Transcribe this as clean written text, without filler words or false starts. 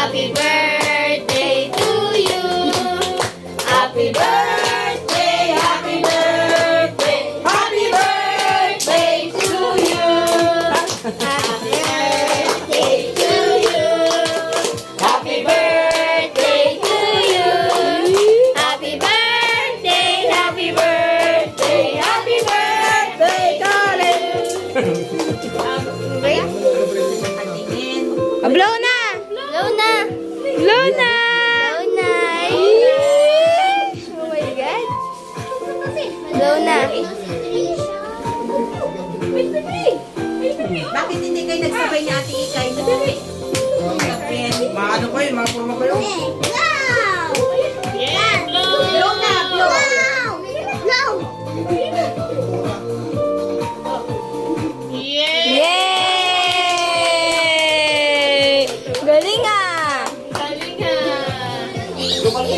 Happy birthday to you. Happy birthday, happy birthday, happy birthday to you. Happy birthday to you. Happy birthday to you. Happy birthday, happy birthday, happy birthday, darling. Wait. Blow na! Blow na. Blow na! Blow na. Oh my God. Blow na. Bakit hindi kayo nagsabay ni Ate Ikay? Madali. Maano kayo? Mapurma kayo? Blow na, blow. Yay! Galing ah! Galing ah.